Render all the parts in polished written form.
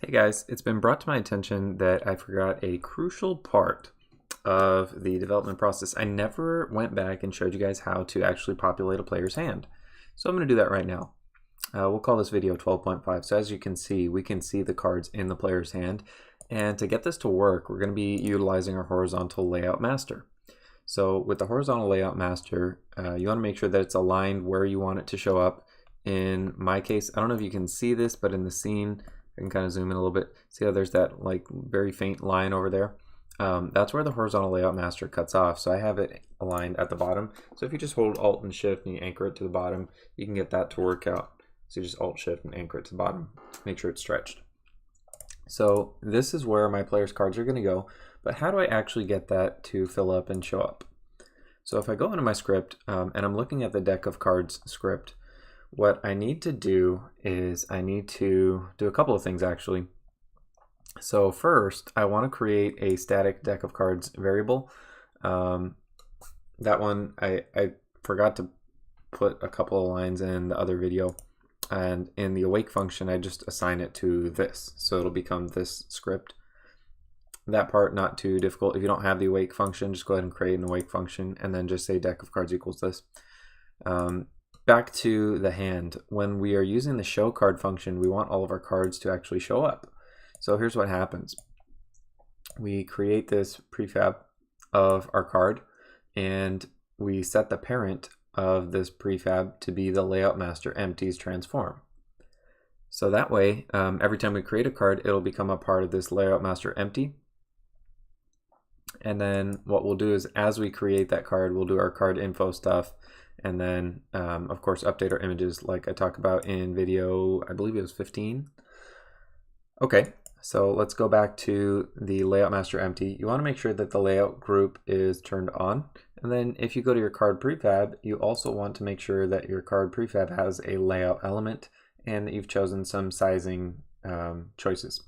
Hey guys, it's been brought to my attention that I forgot a crucial part of the development process. I never went back and showed you guys how to actually populate a player's hand. So I'm going to do that right now. We'll call this video 12.5. So as you can see, we can see the cards in the player's hand. And to get this to work, we're going to be utilizing our horizontal layout master. So with the horizontal layout master, you want to make sure that it's aligned where you want it to show up. In my case, I don't know if you can see this, but in the scene, I can kind of zoom in a little bit. See how there's that like very faint line over there? That's where the horizontal layout master cuts off. So I have it aligned at the bottom. So if you just hold Alt and Shift and you anchor it to the bottom, you can get that to work out. So you just Alt Shift and anchor it to the bottom. Make sure it's stretched. So this is where my player's cards are going to go. But how do I actually get that to fill up and show up? So if I go into my script and I'm looking at the deck of cards script, what I need to do is I need to do a couple of things actually. So first, I want to create a static deck of cards variable. That one, I forgot to put a couple of lines in the other video. And in the awake function, I just assign it to this. So it'll become this script. That part, not too difficult. If you don't have the awake function, just go ahead and create an awake function and then just say deck of cards equals this. Back to the hand, when we are using the show card function, we want all of our cards to actually show up. So here's what happens. We create this prefab of our card and we set the parent of this prefab to be the layout master empties transform. So that way, every time we create a card, it'll become a part of this layout master empty. And then what we'll do is as we create that card, we'll do our card info stuff. And then, of course, update our images like I talked about in video, I believe it was 15. Okay, so let's go back to the layout master empty. You want to make sure that the layout group is turned on. And then if you go to your card prefab, you also want to make sure that your card prefab has a layout element and that you've chosen some sizing choices.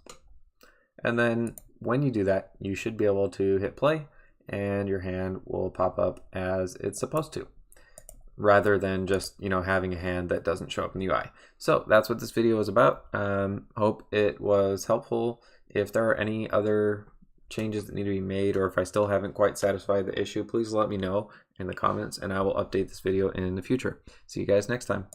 And then when you do that, you should be able to hit play and your hand will pop up as it's supposed to, rather than just, having a hand that doesn't show up in the UI. So that's what this video is about. Hope it was helpful. If there are any other changes that need to be made, or if I still haven't quite satisfied the issue, please let me know in the comments and I will update this video in the future. See you guys next time.